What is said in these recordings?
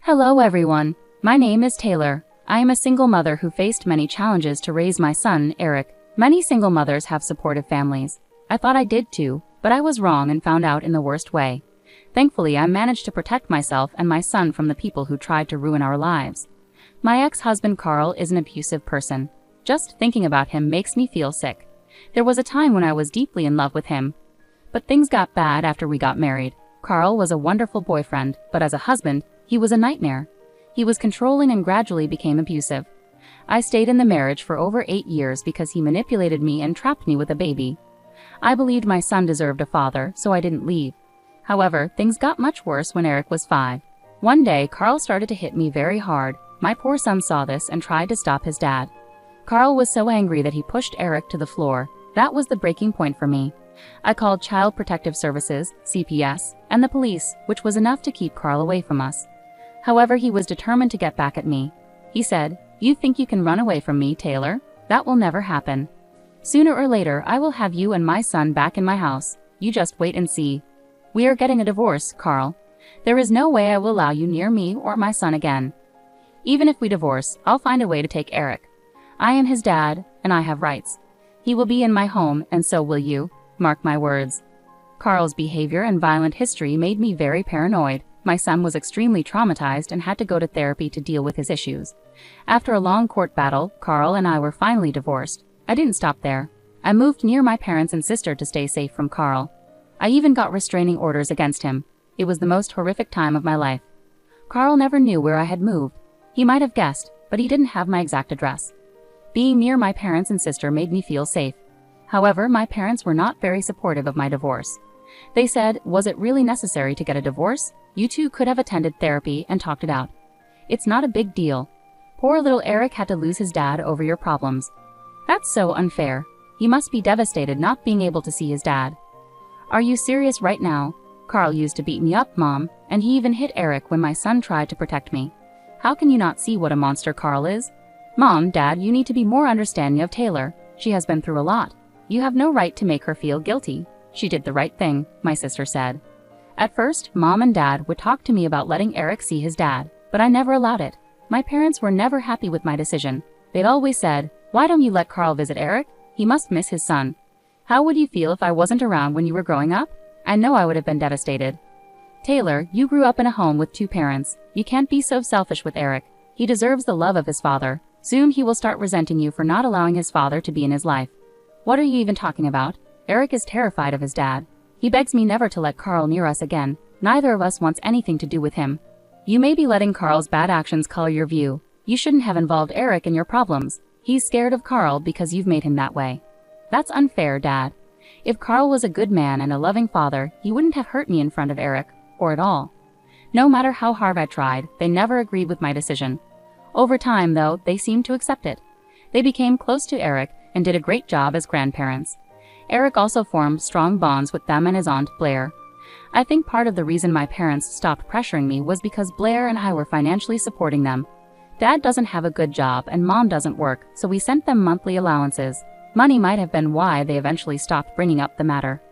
Hello everyone, my name is Taylor. I am a single mother who faced many challenges to raise my son, Eric. Many single mothers have supportive families. I thought I did too, but I was wrong and found out in the worst way. Thankfully, I managed to protect myself and my son from the people who tried to ruin our lives. My ex-husband Carl is an abusive person. Just thinking about him makes me feel sick. There was a time when I was deeply in love with him. But things got bad after we got married. Carl was a wonderful boyfriend, but as a husband, he was a nightmare. He was controlling and gradually became abusive. I stayed in the marriage for over 8 years because he manipulated me and trapped me with a baby. I believed my son deserved a father, so I didn't leave. However, things got much worse when Eric was 5. One day, Carl started to hit me very hard. My poor son saw this and tried to stop his dad. Carl was so angry that he pushed Eric to the floor. That was the breaking point for me. I called Child Protective Services, CPS, and the police, which was enough to keep Carl away from us. However, he was determined to get back at me. He said, "You think you can run away from me, Taylor? That will never happen. Sooner or later, I will have you and my son back in my house. You just wait and see. We are getting a divorce, Carl. There is no way I will allow you near me or my son again. Even if we divorce, I'll find a way to take Eric. I am his dad, and I have rights. He will be in my home, and so will you. Mark my words." Carl's behavior and violent history made me very paranoid. My son was extremely traumatized and had to go to therapy to deal with his issues. After a long court battle, Carl and I were finally divorced. I didn't stop there. I moved near my parents and sister to stay safe from Carl. I even got restraining orders against him. It was the most horrific time of my life. Carl never knew where I had moved. He might have guessed, but he didn't have my exact address. Being near my parents and sister made me feel safe. However, my parents were not very supportive of my divorce. They said, "Was it really necessary to get a divorce? You two could have attended therapy and talked it out. It's not a big deal. Poor little Eric had to lose his dad over your problems. That's so unfair. He must be devastated not being able to see his dad." "Are you serious right now? Carl used to beat me up, Mom, and he even hit Eric when my son tried to protect me. How can you not see what a monster Carl is? Mom, Dad, you need to be more understanding of Taylor. She has been through a lot. You have no right to make her feel guilty. She did the right thing," my sister said. At first, Mom and Dad would talk to me about letting Eric see his dad, but I never allowed it. My parents were never happy with my decision. They'd always said, "Why don't you let Carl visit Eric? He must miss his son." How would you feel if I wasn't around when you were growing up? I know I would have been devastated. Taylor, you grew up in a home with 2 parents. You can't be so selfish with Eric. He deserves the love of his father. Soon he will start resenting you for not allowing his father to be in his life. What are you even talking about? Eric is terrified of his dad. He begs me never to let Carl near us again. Neither of us wants anything to do with him. You may be letting Carl's bad actions color your view. You shouldn't have involved Eric in your problems. He's scared of Carl because you've made him that way. That's unfair, Dad. If Carl was a good man and a loving father, he wouldn't have hurt me in front of Eric, or at all. No matter how hard I tried, they never agreed with my decision. Over time, though, they seemed to accept it. They became close to Eric and did a great job as grandparents. Eric also formed strong bonds with them and his aunt, Blair. I think part of the reason my parents stopped pressuring me was because Blair and I were financially supporting them. Dad doesn't have a good job and Mom doesn't work, so we sent them monthly allowances. Money might have been why they eventually stopped bringing up the matter.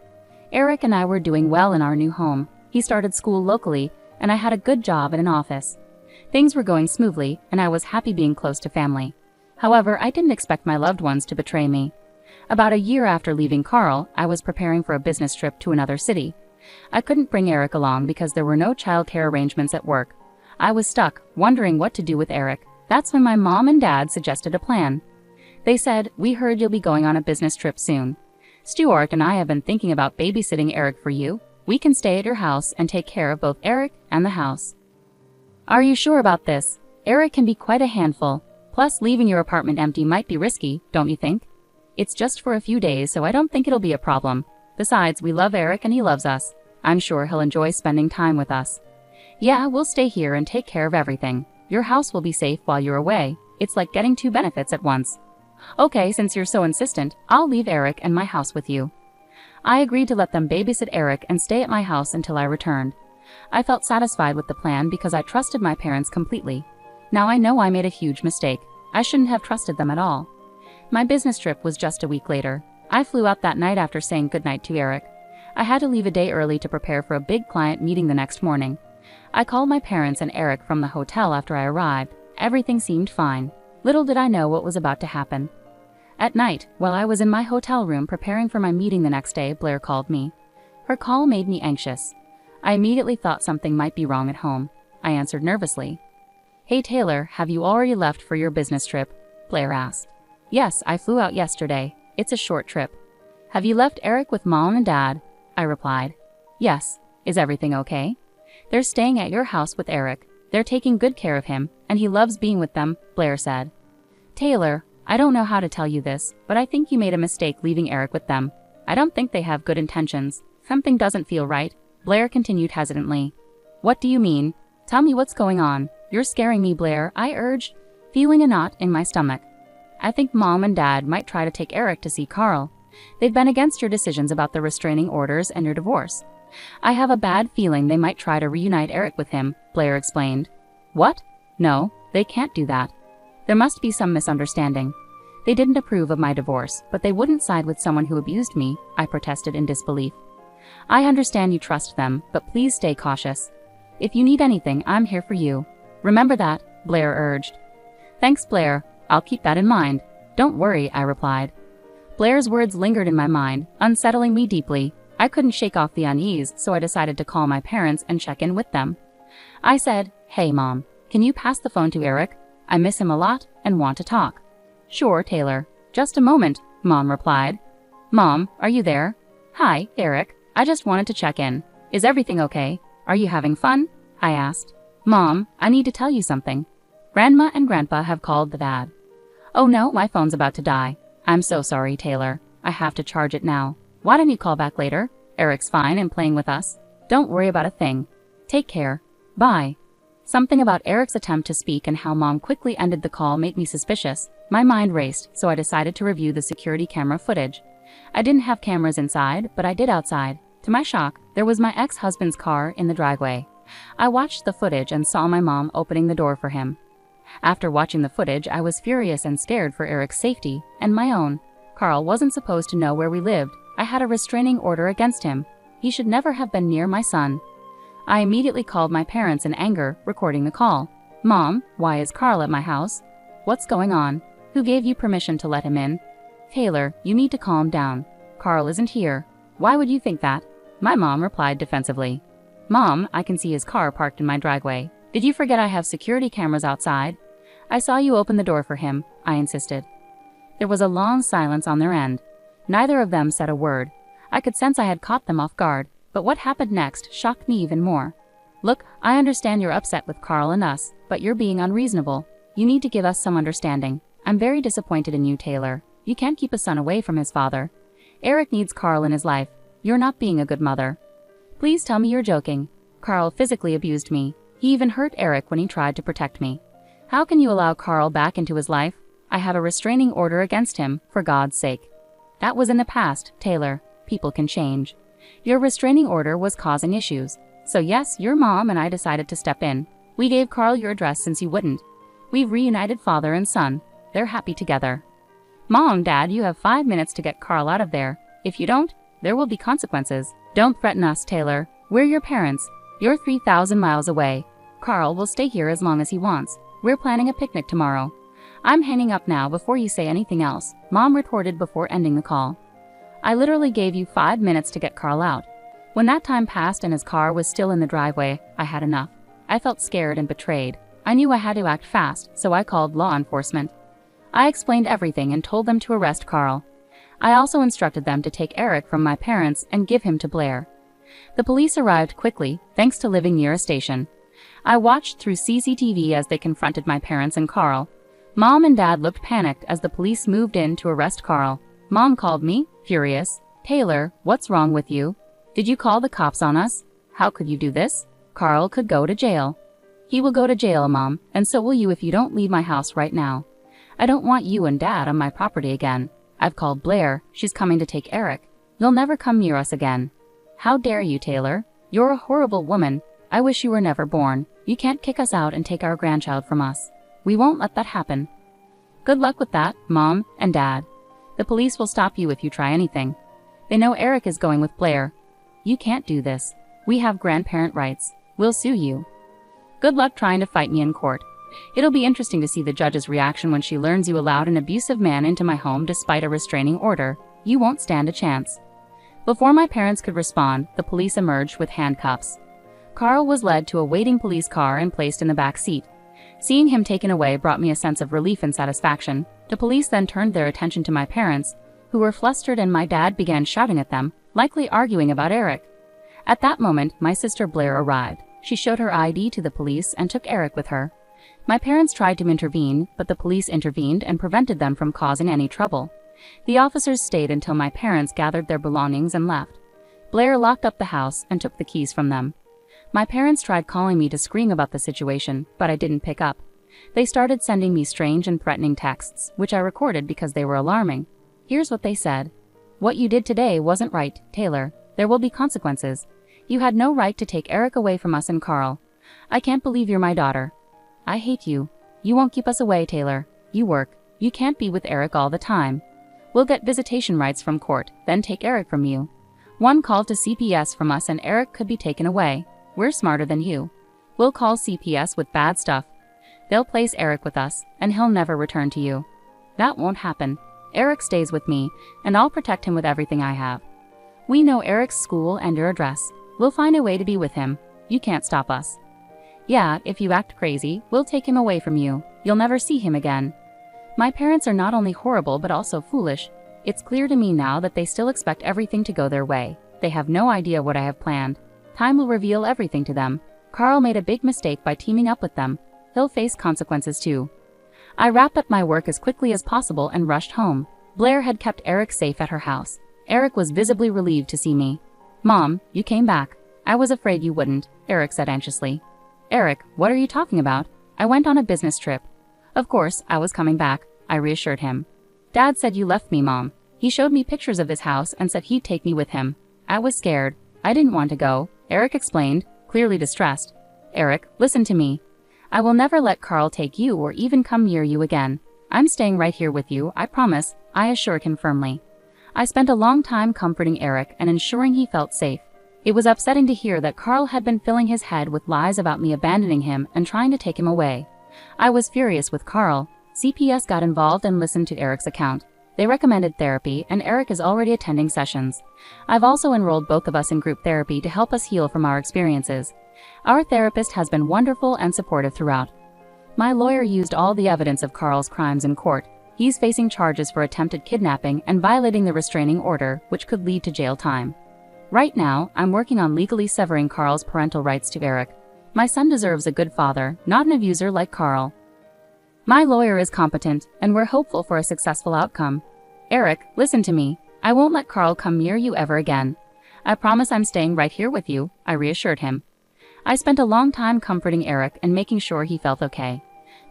Eric and I were doing well in our new home. He started school locally, and I had a good job in an office. Things were going smoothly, and I was happy being close to family. However, I didn't expect my loved ones to betray me. About a year after leaving Carl, I was preparing for a business trip to another city. I couldn't bring Eric along because there were no childcare arrangements at work. I was stuck, wondering what to do with Eric. That's when my mom and dad suggested a plan. They said, "We heard you'll be going on a business trip soon. Stuart and I have been thinking about babysitting Eric for you. We can stay at your house and take care of both Eric and the house." "Are you sure about this? Eric can be quite a handful. Plus, leaving your apartment empty might be risky, don't you think? It's just for a few days, so I don't think it'll be a problem. Besides, we love Eric and he loves us. I'm sure he'll enjoy spending time with us." "Yeah, we'll stay here and take care of everything. Your house will be safe while you're away. It's like getting 2 benefits at once." "Okay, since you're so insistent, I'll leave Eric and my house with you." I agreed to let them babysit Eric and stay at my house until I returned. I felt satisfied with the plan because I trusted my parents completely. Now I know I made a huge mistake. I shouldn't have trusted them at all. My business trip was just a week later. I flew out that night after saying goodnight to Eric. I had to leave a day early to prepare for a big client meeting the next morning. I called my parents and Eric from the hotel after I arrived. Everything seemed fine. Little did I know what was about to happen. At night, while I was in my hotel room preparing for my meeting the next day, Blair called me. Her call made me anxious. I immediately thought something might be wrong at home. I answered nervously. "Hey Taylor, have you already left for your business trip?" Blair asked. "Yes, I flew out yesterday. It's a short trip." "Have you left Eric with Mom and Dad?" I replied. "Yes. Is everything okay?" "They're staying at your house with Eric. They're taking good care of him, and he loves being with them," Blair said. "Taylor, I don't know how to tell you this, but I think you made a mistake leaving Eric with them. I don't think they have good intentions. Something doesn't feel right," Blair continued hesitantly. "What do you mean? Tell me what's going on. You're scaring me, Blair," I urged, feeling a knot in my stomach. "I think Mom and Dad might try to take Eric to see Carl. They've been against your decisions about the restraining orders and your divorce. I have a bad feeling they might try to reunite Eric with him," Blair explained. "What? No, they can't do that. There must be some misunderstanding. They didn't approve of my divorce, but they wouldn't side with someone who abused me," I protested in disbelief. "I understand you trust them, but please stay cautious. If you need anything, I'm here for you. Remember that," Blair urged. "Thanks, Blair. I'll keep that in mind." "Don't worry," I replied. Blair's words lingered in my mind, unsettling me deeply. I couldn't shake off the unease, so I decided to call my parents and check in with them. I said, "Hey, Mom, can you pass the phone to Eric? I miss him a lot and want to talk." "Sure, Taylor. Just a moment," Mom replied. "Mom, are you there?" "Hi, Eric. I just wanted to check in. Is everything okay? Are you having fun?" I asked. "Mom, I need to tell you something. Grandma and Grandpa have called the dad." "Oh no, my phone's about to die. I'm so sorry, Taylor. I have to charge it now. Why don't you call back later? Eric's fine and playing with us. Don't worry about a thing. Take care. Bye." Something about Eric's attempt to speak and how Mom quickly ended the call made me suspicious. My mind raced, so I decided to review the security camera footage. I didn't have cameras inside, but I did outside. To my shock, there was my ex-husband's car in the driveway. I watched the footage and saw my mom opening the door for him. After watching the footage, I was furious and scared for Eric's safety and my own. Carl wasn't supposed to know where we lived. I had a restraining order against him. He should never have been near my son. I immediately called my parents in anger, recording the call. "Mom, why is Carl at my house? What's going on? Who gave you permission to let him in?" "Taylor, you need to calm down. Carl isn't here." "Why would you think that?" My mom replied defensively. "Mom, I can see his car parked in my driveway. Did you forget I have security cameras outside?" "I saw you open the door for him," I insisted. There was a long silence on their end. Neither of them said a word. I could sense I had caught them off guard, but what happened next shocked me even more. "Look, I understand you're upset with Carl and us, but you're being unreasonable. You need to give us some understanding. I'm very disappointed in you, Taylor. You can't keep a son away from his father. Eric needs Carl in his life. You're not being a good mother. Please tell me you're joking. Carl physically abused me. He even hurt Eric when he tried to protect me. How can you allow Carl back into his life? I have a restraining order against him, for God's sake." "That was in the past, Taylor. People can change. Your restraining order was causing issues. So yes, your mom and I decided to step in. We gave Carl your address since you wouldn't. We've reunited father and son. They're happy together. Mom, Dad, you have 5 minutes to get Carl out of there. If you don't, there will be consequences. Don't threaten us, Taylor. We're your parents. You're 3,000 miles away. Carl will stay here as long as he wants. We're planning a picnic tomorrow." "I'm hanging up now before you say anything else," Mom retorted before ending the call. "I literally gave you 5 minutes to get Carl out. When that time passed and his car was still in the driveway, I had enough. I felt scared and betrayed. I knew I had to act fast, so I called law enforcement. I explained everything and told them to arrest Carl. I also instructed them to take Eric from my parents and give him to Blair. The police arrived quickly, thanks to living near a station. I watched through CCTV as they confronted my parents and Carl. Mom and Dad looked panicked as the police moved in to arrest Carl. Mom called me, furious. "Taylor, what's wrong with you? Did you call the cops on us? How could you do this? Carl could go to jail." "He will go to jail, Mom, and so will you if you don't leave my house right now. I don't want you and Dad on my property again. I've called Blair. She's coming to take Eric. You'll never come near us again." "How dare you, Taylor? You're a horrible woman. I wish you were never born. You can't kick us out and take our grandchild from us. We won't let that happen." "Good luck with that, Mom and Dad. The police will stop you if you try anything. They know Eric is going with Blair. You can't do this. We have grandparent rights. We'll sue you." Good luck trying to fight me in court. It'll be interesting to see the judge's reaction when she learns you allowed an abusive man into my home despite a restraining order. You won't stand a chance." Before my parents could respond, the police emerged with handcuffs. Carl was led to a waiting police car and placed in the back seat. Seeing him taken away brought me a sense of relief and satisfaction. The police then turned their attention to my parents, who were flustered, and my dad began shouting at them, likely arguing about Eric. At that moment, my sister Blair arrived. She showed her ID to the police and took Eric with her. My parents tried to intervene, but the police intervened and prevented them from causing any trouble. The officers stayed until my parents gathered their belongings and left. Blair locked up the house and took the keys from them. My parents tried calling me to scream about the situation, but I didn't pick up. They started sending me strange and threatening texts, which I recorded because they were alarming. Here's what they said. "What you did today wasn't right, Taylor. There will be consequences. You had no right to take Eric away from us and Carl. I can't believe you're my daughter. I hate you. You won't keep us away, Taylor. You work. You can't be with Eric all the time. We'll get visitation rights from court, then take Eric from you. One call to CPS from us and Eric could be taken away. We're smarter than you. We'll call CPS with bad stuff. They'll place Eric with us, and he'll never return to you. That won't happen. Eric stays with me, and I'll protect him with everything I have. We know Eric's school and your address. We'll find a way to be with him. You can't stop us. Yeah, if you act crazy, we'll take him away from you. You'll never see him again." My parents are not only horrible but also foolish. It's clear to me now that they still expect everything to go their way. They have no idea what I have planned. Time will reveal everything to them. Carl made a big mistake by teaming up with them. He'll face consequences too. I wrapped up my work as quickly as possible and rushed home. Blair had kept Eric safe at her house. Eric was visibly relieved to see me. "Mom, you came back. I was afraid you wouldn't," Eric said anxiously. "Eric, what are you talking about? I went on a business trip." "Of course, I was coming back," I reassured him. "Dad said you left me, Mom. He showed me pictures of his house and said he'd take me with him. I was scared. I didn't want to go," Eric explained, clearly distressed. "Eric, listen to me. I will never let Carl take you or even come near you again. I'm staying right here with you, I promise," I assured him firmly. I spent a long time comforting Eric and ensuring he felt safe. It was upsetting to hear that Carl had been filling his head with lies about me abandoning him and trying to take him away. I was furious with Carl. CPS got involved and listened to Eric's account. They recommended therapy, and Eric is already attending sessions. I've also enrolled both of us in group therapy to help us heal from our experiences. Our therapist has been wonderful and supportive throughout. My lawyer used all the evidence of Carl's crimes in court. He's facing charges for attempted kidnapping and violating the restraining order, which could lead to jail time. Right now, I'm working on legally severing Carl's parental rights to Eric. My son deserves a good father, not an abuser like Carl. My lawyer is competent, and we're hopeful for a successful outcome. Eric, listen to me. I won't let Carl come near you ever again. I promise I'm staying right here with you, I reassured him. I spent a long time comforting Eric and making sure he felt okay.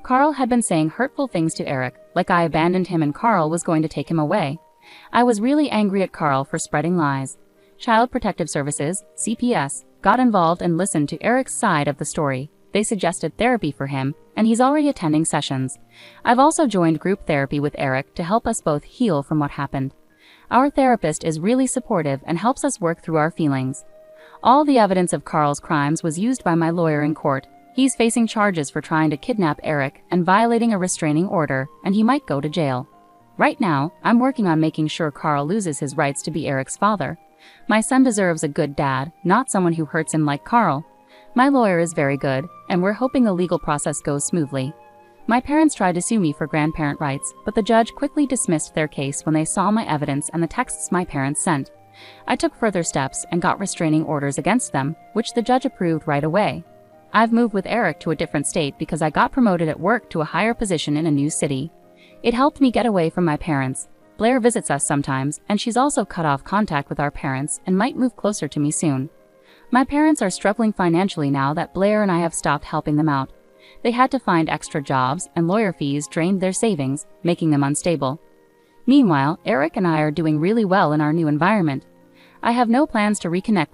Carl had been saying hurtful things to Eric, like I abandoned him and Carl was going to take him away. I was really angry at Carl for spreading lies. Child Protective Services, CPS, got involved and listened to Eric's side of the story. They suggested therapy for him, and he's already attending sessions. I've also joined group therapy with Eric to help us both heal from what happened. Our therapist is really supportive and helps us work through our feelings. All the evidence of Carl's crimes was used by my lawyer in court. He's facing charges for trying to kidnap Eric and violating a restraining order, and he might go to jail. Right now, I'm working on making sure Carl loses his rights to be Eric's father. My son deserves a good dad, not someone who hurts him like Carl. My lawyer is very good, and we're hoping the legal process goes smoothly. My parents tried to sue me for grandparent rights, but the judge quickly dismissed their case when they saw my evidence and the texts my parents sent. I took further steps and got restraining orders against them, which the judge approved right away. I've moved with Eric to a different state because I got promoted at work to a higher position in a new city. It helped me get away from my parents. Blair visits us sometimes, and she's also cut off contact with our parents and might move closer to me soon. My parents are struggling financially now that Blair and I have stopped helping them out. They had to find extra jobs, and lawyer fees drained their savings, making them unstable. Meanwhile, Eric and I are doing really well in our new environment. I have no plans to reconnect with